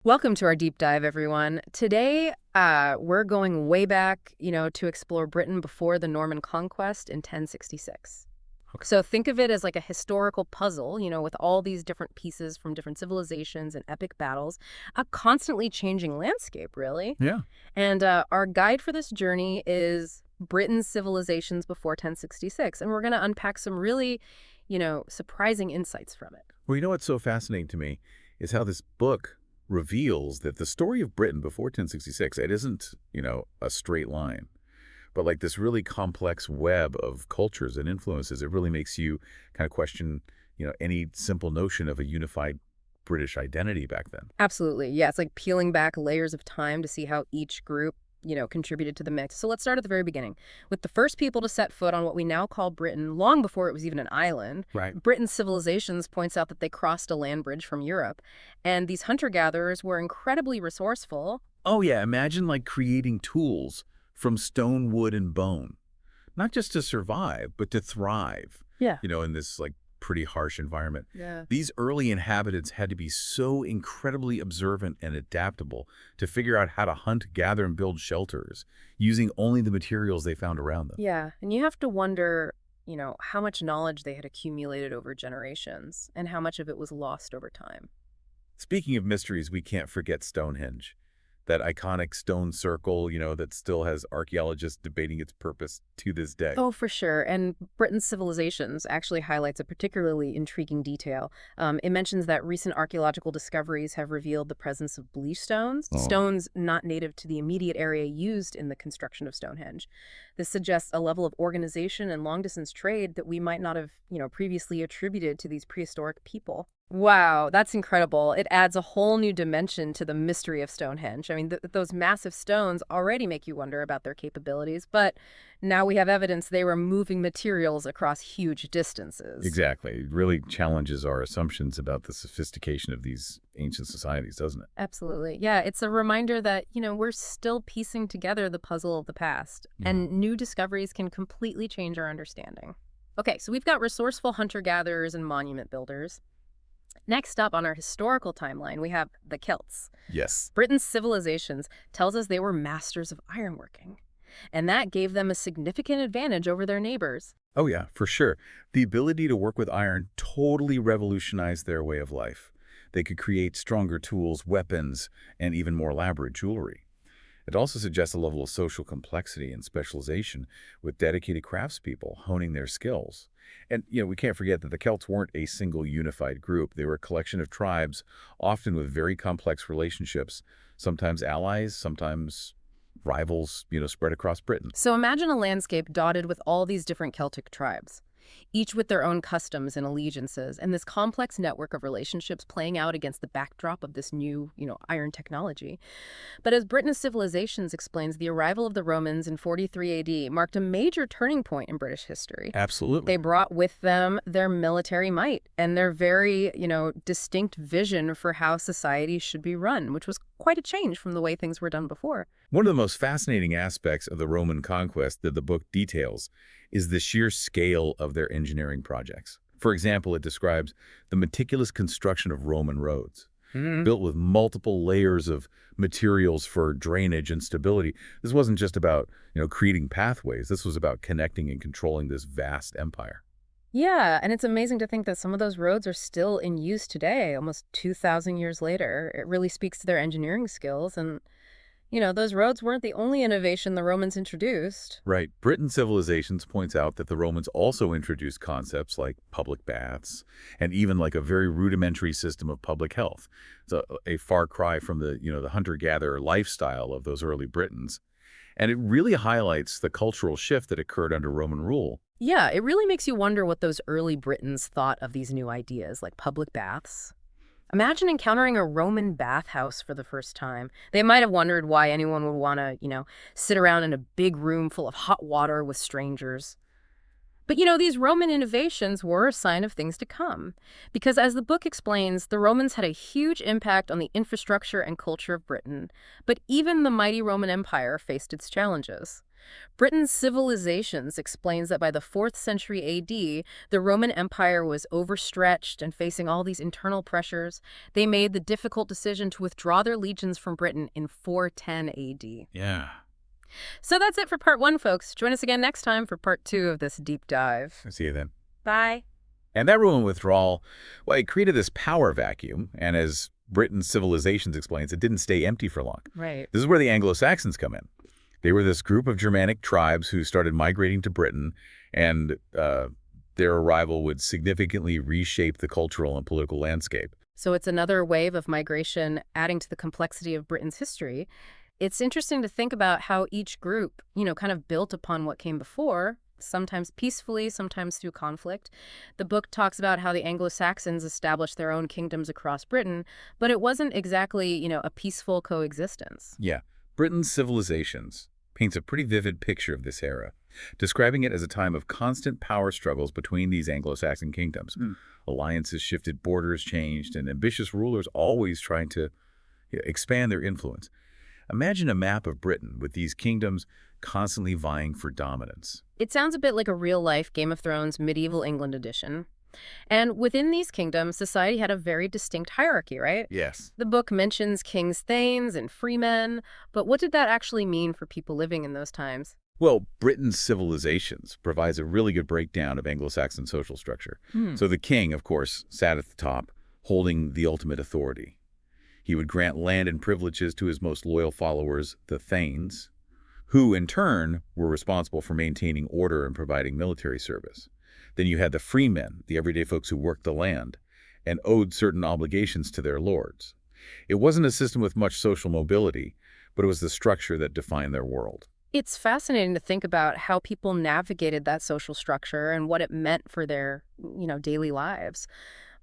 Welcome to our deep dive, everyone. Today, we're going way back, to explore Britain before the Norman Conquest in 1066. Okay. So think of it as like a historical puzzle, with all these different pieces from different civilizations and epic battles, a constantly changing landscape, really. Yeah. And our guide for this journey is Britain's civilizations before 1066, and we're going to unpack some really, surprising insights from it. Well, you know what's so fascinating to me is how this book reveals that the story of Britain before 1066, it isn't, a straight line, but like this really complex web of cultures and influences. It really makes you kind of question, any simple notion of a unified British identity back then. Absolutely. Yeah, it's like peeling back layers of time to see how each group, contributed to the mix. So let's start at the very beginning. With the first people to set foot on what we now call Britain, long before it was even an island, Right. Britain's civilizations points out that they crossed a land bridge from Europe. And these hunter-gatherers were incredibly resourceful. Oh, yeah. Imagine like creating tools from stone, wood, and bone, not just to survive, but to thrive, Yeah. in this like pretty harsh environment. Yeah. These early inhabitants had to be so incredibly observant and adaptable to figure out how to hunt, gather, and build shelters using only the materials they found around them. Yeah, and you have to wonder, how much knowledge they had accumulated over generations and how much of it was lost over time. Speaking of mysteries, we can't forget Stonehenge, that iconic stone circle, that still has archaeologists debating its purpose to this day. Oh, for sure. And Britain's civilizations actually highlights a particularly intriguing detail. It mentions that recent archaeological discoveries have revealed the presence of bleach stones, Oh, stones not native to the immediate area used in the construction of Stonehenge. This suggests a level of organization and long-distance trade that we might not have, previously attributed to these prehistoric people. Wow, that's incredible. It adds a whole new dimension to the mystery of Stonehenge. I mean, those massive stones already make you wonder about their capabilities, but now we have evidence they were moving materials across huge distances. exactly. It really challenges our assumptions about the sophistication of these ancient societies, doesn't it? Absolutely. Yeah, it's a reminder that, we're still piecing together the puzzle of the past, Yeah. and new discoveries can completely change our understanding. Okay, so we've got resourceful hunter-gatherers and monument builders. Next up on our historical timeline, we have the Celts. Yes. Britain's civilizations tells us they were masters of ironworking, and that gave them a significant advantage over their neighbors. Oh, yeah, for sure. The ability to work with iron totally revolutionized their way of life. They could create stronger tools, weapons, and even more elaborate jewelry. It also suggests a level of social complexity and specialization with dedicated craftspeople honing their skills. And, we can't forget that the Celts weren't a single unified group. They were a collection of tribes, often with very complex relationships, sometimes allies, sometimes rivals, spread across Britain. So imagine a landscape dotted with all these different Celtic tribes, each with their own customs and allegiances, and this complex network of relationships playing out against the backdrop of this new, iron technology. But as Britain's Civilizations explains, the arrival of the Romans in 43 AD marked a major turning point in British history. Absolutely. They brought with them their military might and their very, distinct vision for how society should be run, which was quite a change from the way things were done before. One of the most fascinating aspects of the Roman conquest that the book details is the sheer scale of their engineering projects. For example, it describes the meticulous construction of Roman roads, built with multiple layers of materials for drainage and stability. This wasn't just about, creating pathways. This was about connecting and controlling this vast empire. Yeah, and it's amazing to think that some of those roads are still in use today, almost 2,000 years later. It really speaks to their engineering skills. And, those roads weren't the only innovation the Romans introduced. Right. Britain Civilizations points out that the Romans also introduced concepts like public baths and even like a very rudimentary system of public health. It's a far cry from the hunter-gatherer lifestyle of those early Britons. And it really highlights the cultural shift that occurred under Roman rule. Yeah, it really makes you wonder what those early Britons thought of these new ideas, like public baths. Imagine encountering a Roman bathhouse for the first time. They might have wondered why anyone would want to, sit around in a big room full of hot water with strangers. But these Roman innovations were a sign of things to come. Because as the book explains, the Romans had a huge impact on the infrastructure and culture of Britain. But even the mighty Roman Empire faced its challenges. Britain's Civilizations explains that by the 4th century AD, the Roman Empire was overstretched and facing all these internal pressures. They made the difficult decision to withdraw their legions from Britain in 410 AD. Yeah. So that's it for part 1, folks. Join us again next time for part 2 of this deep dive. See you then. Bye. And that Roman withdrawal, well, it created this power vacuum, and as Britain's Civilizations explains, it didn't stay empty for long. Right. This is where the Anglo-Saxons come in. They were this group of Germanic tribes who started migrating to Britain, and their arrival would significantly reshape the cultural and political landscape. So it's another wave of migration adding to the complexity of Britain's history. It's interesting to think about how each group, kind of built upon what came before, sometimes peacefully, sometimes through conflict. The book talks about how the Anglo-Saxons established their own kingdoms across Britain, but it wasn't exactly, a peaceful coexistence. Yeah. Britain's Civilizations paints a pretty vivid picture of this era, describing it as a time of constant power struggles between these Anglo-Saxon kingdoms. Alliances shifted, borders changed, and ambitious rulers always trying to expand their influence. Imagine a map of Britain with these kingdoms constantly vying for dominance. It sounds a bit like a real-life Game of Thrones medieval England edition. And within these kingdoms, society had a very distinct hierarchy, right? Yes. The book mentions kings' thanes and freemen, but what did that actually mean for people living in those times? Well, Britain's Civilizations provides a really good breakdown of Anglo-Saxon social structure. So the king, of course, sat at the top, holding the ultimate authority. He would grant land and privileges to his most loyal followers, the thanes, who in turn were responsible for maintaining order and providing military service. Then you had the freemen, the everyday folks who worked the land, and owed certain obligations to their lords. It wasn't a system with much social mobility, but it was the structure that defined their world. It's fascinating to think about how people navigated that social structure and what it meant for their, daily lives.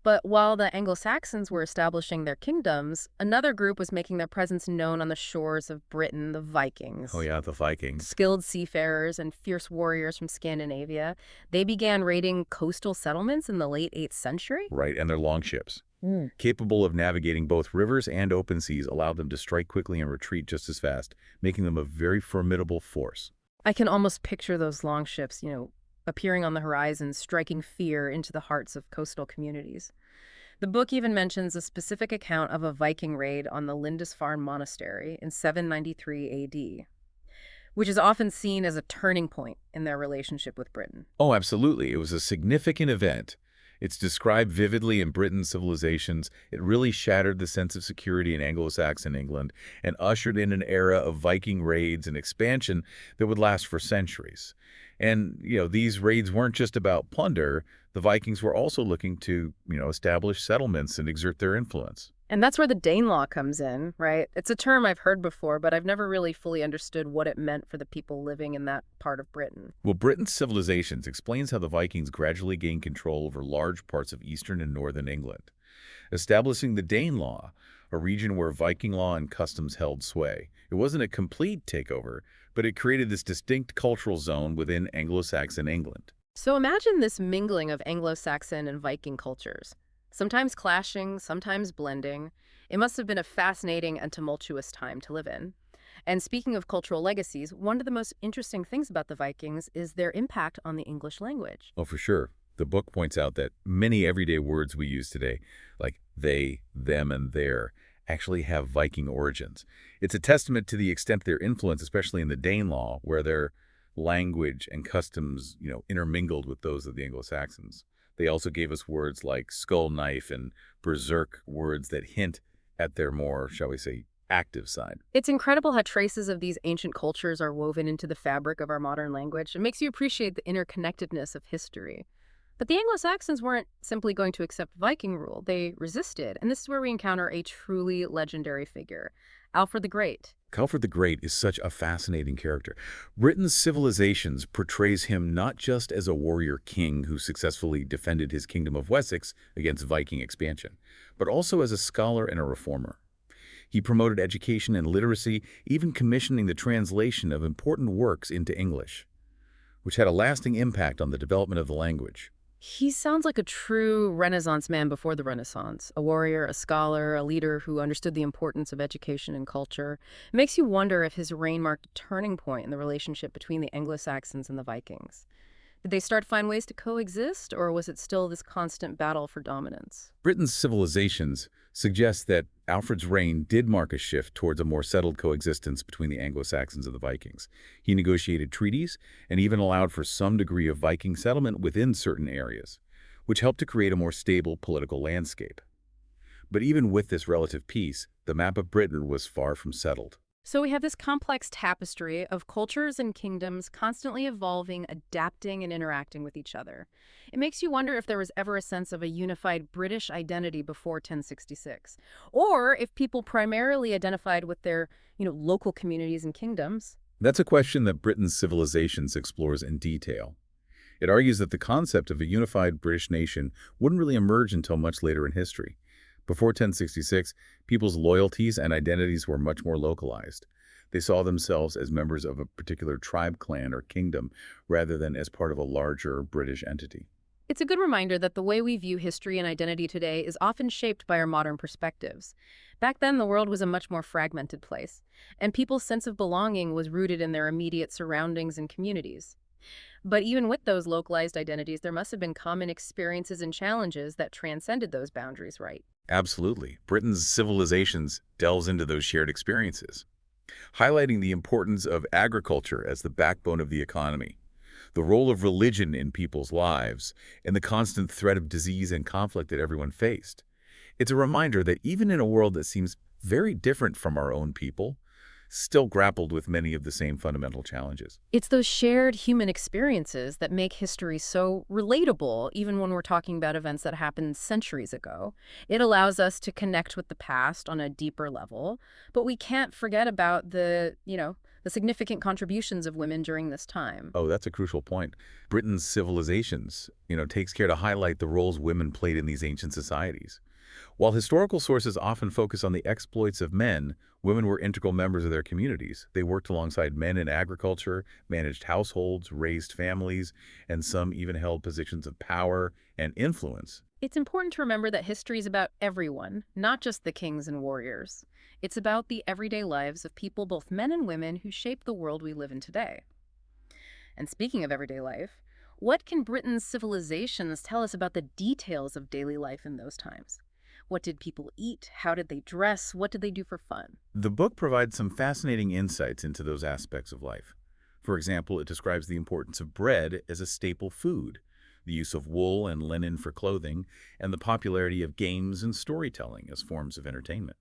But while the Anglo-Saxons were establishing their kingdoms, another group was making their presence known on the shores of Britain, the Vikings. Oh yeah, the Vikings. Skilled seafarers and fierce warriors from Scandinavia. They began raiding coastal settlements in the late 8th century. Right, and their longships. Capable of navigating both rivers and open seas, allowed them to strike quickly and retreat just as fast, making them a very formidable force. I can almost picture those longships, appearing on the horizon, striking fear into the hearts of coastal communities. The book even mentions a specific account of a Viking raid on the Lindisfarne Monastery in 793 AD, which is often seen as a turning point in their relationship with Britain. Oh, absolutely. It was a significant event. It's described vividly in Britain's Civilizations. It really shattered the sense of security in Anglo-Saxon England and ushered in an era of Viking raids and expansion that would last for centuries. And, these raids weren't just about plunder. The Vikings were also looking to, establish settlements and exert their influence. And that's where the Danelaw comes in, right? It's a term I've heard before, but I've never really fully understood what it meant for the people living in that part of Britain. Well, Britain's Civilizations explains how the Vikings gradually gained control over large parts of eastern and northern England, establishing the Danelaw, a region where Viking law and customs held sway. It wasn't a complete takeover, but it created this distinct cultural zone within Anglo-Saxon England. So imagine this mingling of Anglo-Saxon and Viking cultures, sometimes clashing, sometimes blending. It must have been a fascinating and tumultuous time to live in. And speaking of cultural legacies, one of the most interesting things about the Vikings is their impact on the English language. Oh, for sure. The book points out that many everyday words we use today, like they, them, and their, actually have Viking origins. It's a testament to the extent their influence, especially in the Danelaw, where their language and customs, intermingled with those of the Anglo-Saxons. They also gave us words like skull knife and berserk, words that hint at their more, shall we say, active side. It's incredible how traces of these ancient cultures are woven into the fabric of our modern language. It makes you appreciate the interconnectedness of history. But the Anglo-Saxons weren't simply going to accept Viking rule. They resisted, and this is where we encounter a truly legendary figure, Alfred the Great. Alfred the Great is such a fascinating character. Britain's Civilizations portrays him not just as a warrior king who successfully defended his kingdom of Wessex against Viking expansion, but also as a scholar and a reformer. He promoted education and literacy, even commissioning the translation of important works into English, which had a lasting impact on the development of the language. He sounds like a true Renaissance man before the Renaissance, a warrior, a scholar, a leader who understood the importance of education and culture. It makes you wonder if his reign marked a turning point in the relationship between the Anglo-Saxons and the Vikings. Did they start to find ways to coexist, or was it still this constant battle for dominance? Britain's civilizations suggest that Alfred's reign did mark a shift towards a more settled coexistence between the Anglo-Saxons and the Vikings. He negotiated treaties and even allowed for some degree of Viking settlement within certain areas, which helped to create a more stable political landscape. But even with this relative peace, the map of Britain was far from settled. So we have this complex tapestry of cultures and kingdoms constantly evolving, adapting, and interacting with each other. It makes you wonder if there was ever a sense of a unified British identity before 1066, or if people primarily identified with their, local communities and kingdoms. That's a question that Britain's Civilizations explores in detail. It argues that the concept of a unified British nation wouldn't really emerge until much later in history. Before 1066, people's loyalties and identities were much more localized. They saw themselves as members of a particular tribe, clan, or kingdom, rather than as part of a larger British entity. It's a good reminder that the way we view history and identity today is often shaped by our modern perspectives. Back then, the world was a much more fragmented place, and people's sense of belonging was rooted in their immediate surroundings and communities. But even with those localized identities, there must have been common experiences and challenges that transcended those boundaries, right? Absolutely. Britain's Civilizations delves into those shared experiences, highlighting the importance of agriculture as the backbone of the economy, the role of religion in people's lives, and the constant threat of disease and conflict that everyone faced. It's a reminder that even in a world that seems very different from our own people, still grappled with many of the same fundamental challenges. It's those shared human experiences that make history so relatable, even when we're talking about events that happened centuries ago. It allows us to connect with the past on a deeper level, but we can't forget about the significant contributions of women during this time. Oh, that's a crucial point. Britain's Civilizations, takes care to highlight the roles women played in these ancient societies. While historical sources often focus on the exploits of men, women were integral members of their communities. They worked alongside men in agriculture, managed households, raised families, and some even held positions of power and influence. It's important to remember that history is about everyone, not just the kings and warriors. It's about the everyday lives of people, both men and women, who shape the world we live in today. And speaking of everyday life, what can Britain's civilizations tell us about the details of daily life in those times? What did people eat? How did they dress? What did they do for fun? The book provides some fascinating insights into those aspects of life. For example, it describes the importance of bread as a staple food, the use of wool and linen for clothing, and the popularity of games and storytelling as forms of entertainment.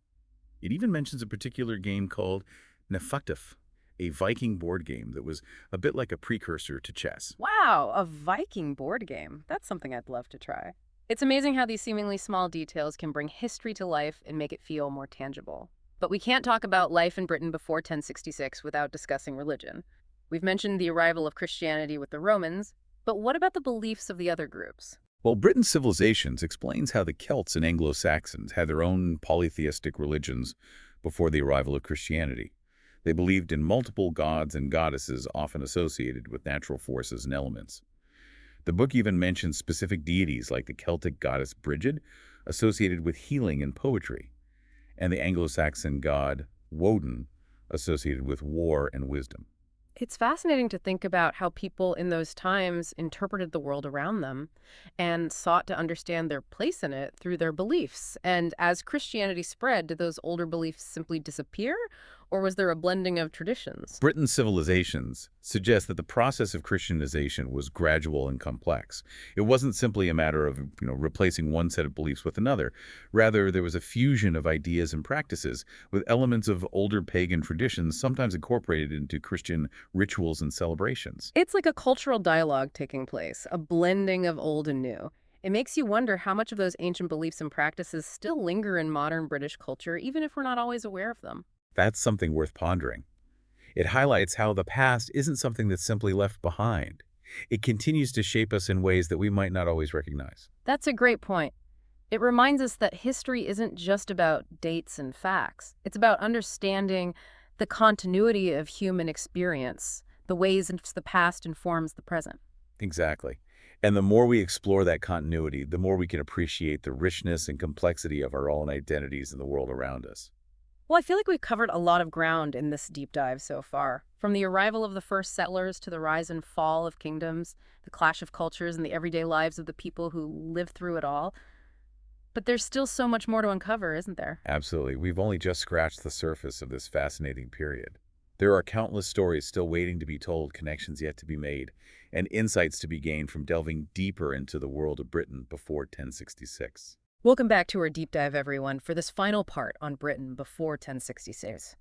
It even mentions a particular game called Nefatif, a Viking board game that was a bit like a precursor to chess. Wow, a Viking board game. That's something I'd love to try. It's amazing how these seemingly small details can bring history to life and make it feel more tangible. But we can't talk about life in Britain before 1066 without discussing religion. We've mentioned the arrival of Christianity with the Romans, but what about the beliefs of the other groups? Well, Britain's Civilizations explains how the Celts and Anglo-Saxons had their own polytheistic religions before the arrival of Christianity. They believed in multiple gods and goddesses often associated with natural forces and elements. The book even mentions specific deities like the Celtic goddess Brigid, associated with healing and poetry, and the Anglo-Saxon god Woden, associated with war and wisdom. It's fascinating to think about how people in those times interpreted the world around them and sought to understand their place in it through their beliefs. And as Christianity spread, did those older beliefs simply disappear, or was there a blending of traditions? Britain's Civilizations suggest that the process of Christianization was gradual and complex. It wasn't simply a matter of, replacing one set of beliefs with another. Rather, there was a fusion of ideas and practices with elements of older pagan traditions, sometimes incorporated into Christian rituals and celebrations. It's like a cultural dialogue taking place, a blending of old and new. It makes you wonder how much of those ancient beliefs and practices still linger in modern British culture, even if we're not always aware of them. That's something worth pondering. It highlights how the past isn't something that's simply left behind. It continues to shape us in ways that we might not always recognize. That's a great point. It reminds us that history isn't just about dates and facts. It's about understanding the continuity of human experience, the ways in which the past informs the present. Exactly. And the more we explore that continuity, the more we can appreciate the richness and complexity of our own identities in the world around us. Well, I feel like we've covered a lot of ground in this deep dive so far. From the arrival of the first settlers to the rise and fall of kingdoms, the clash of cultures, and the everyday lives of the people who lived through it all. But there's still so much more to uncover, isn't there? Absolutely. We've only just scratched the surface of this fascinating period. There are countless stories still waiting to be told, connections yet to be made, and insights to be gained from delving deeper into the world of Britain before 1066. Welcome back to our deep dive, everyone, for this final part on Britain before 1066.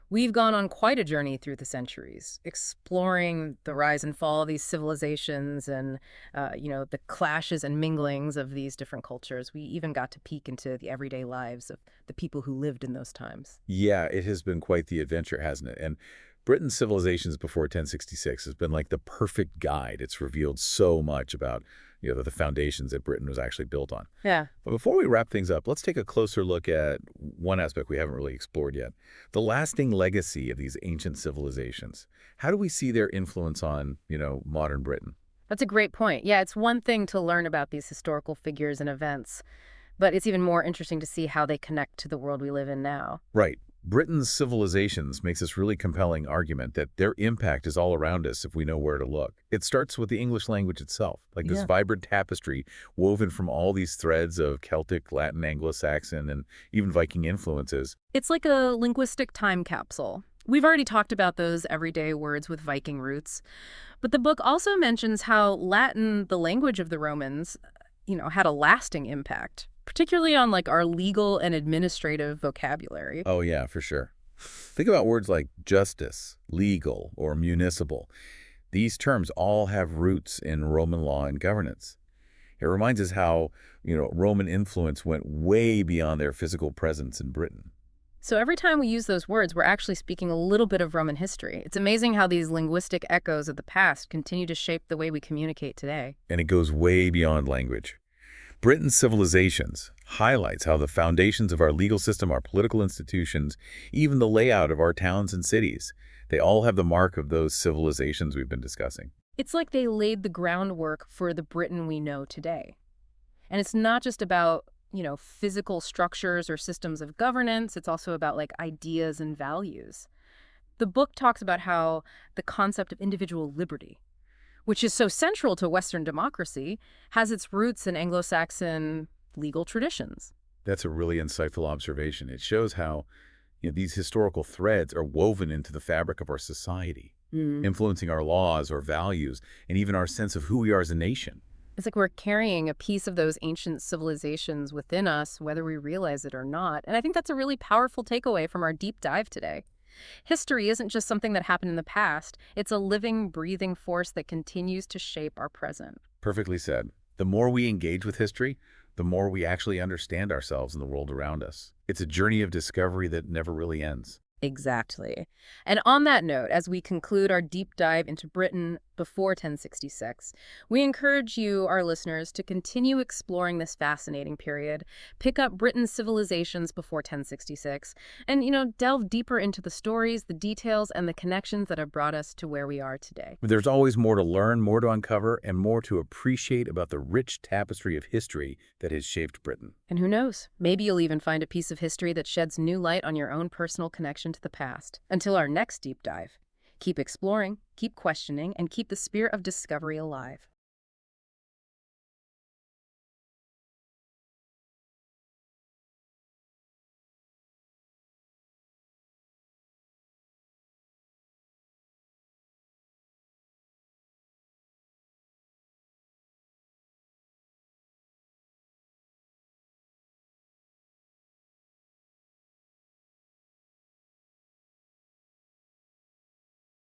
We've gone on quite a journey through the centuries, exploring the rise and fall of these civilizations and, the clashes and minglings of these different cultures. We even got to peek into the everyday lives of the people who lived in those times. Yeah, it has been quite the adventure, hasn't it? And Britain's civilizations before 1066 has been like the perfect guide. It's revealed so much about, the foundations that Britain was actually built on. Yeah. But before we wrap things up, let's take a closer look at one aspect we haven't really explored yet, the lasting legacy of these ancient civilizations. How do we see their influence on, modern Britain? That's a great point. Yeah, it's one thing to learn about these historical figures and events, but it's even more interesting to see how they connect to the world we live in now. Right. Britain's civilizations makes this really compelling argument that their impact is all around us if we know where to look. It starts with the English language itself, like this Yeah. vibrant tapestry woven from all these threads of Celtic, Latin, Anglo-Saxon, and even Viking influences. It's like a linguistic time capsule. We've already talked about those everyday words with Viking roots, but the book also mentions how Latin, the language of the Romans, had a lasting impact, particularly on like our legal and administrative vocabulary. Oh yeah, for sure. Think about words like justice, legal, or municipal. These terms all have roots in Roman law and governance. It reminds us how, Roman influence went way beyond their physical presence in Britain. So every time we use those words, we're actually speaking a little bit of Roman history. It's amazing how these linguistic echoes of the past continue to shape the way we communicate today. And it goes way beyond language. Britain's civilizations highlights how the foundations of our legal system, our political institutions, even the layout of our towns and cities, they all have the mark of those civilizations we've been discussing. It's like they laid the groundwork for the Britain we know today. And it's not just about, physical structures or systems of governance. It's also about like ideas and values. The book talks about how the concept of individual liberty, which is so central to Western democracy, has its roots in Anglo-Saxon legal traditions. That's a really insightful observation. It shows how, these historical threads are woven into the fabric of our society, Mm. influencing our laws, our values, and even our sense of who we are as a nation. It's like we're carrying a piece of those ancient civilizations within us, whether we realize it or not. And I think that's a really powerful takeaway from our deep dive today. History isn't just something that happened in the past. It's a living, breathing force that continues to shape our present. Perfectly said. The more we engage with history, the more we actually understand ourselves and the world around us. It's a journey of discovery that never really ends. Exactly. And on that note, as we conclude our deep dive into Britain before 1066, we encourage you, our listeners, to continue exploring this fascinating period, pick up Britain's civilizations before 1066, and, delve deeper into the stories, the details, and the connections that have brought us to where we are today. There's always more to learn, more to uncover, and more to appreciate about the rich tapestry of history that has shaped Britain. And who knows, maybe you'll even find a piece of history that sheds new light on your own personal connection to the past. Until our next deep dive, keep exploring, keep questioning, and keep the spirit of discovery alive.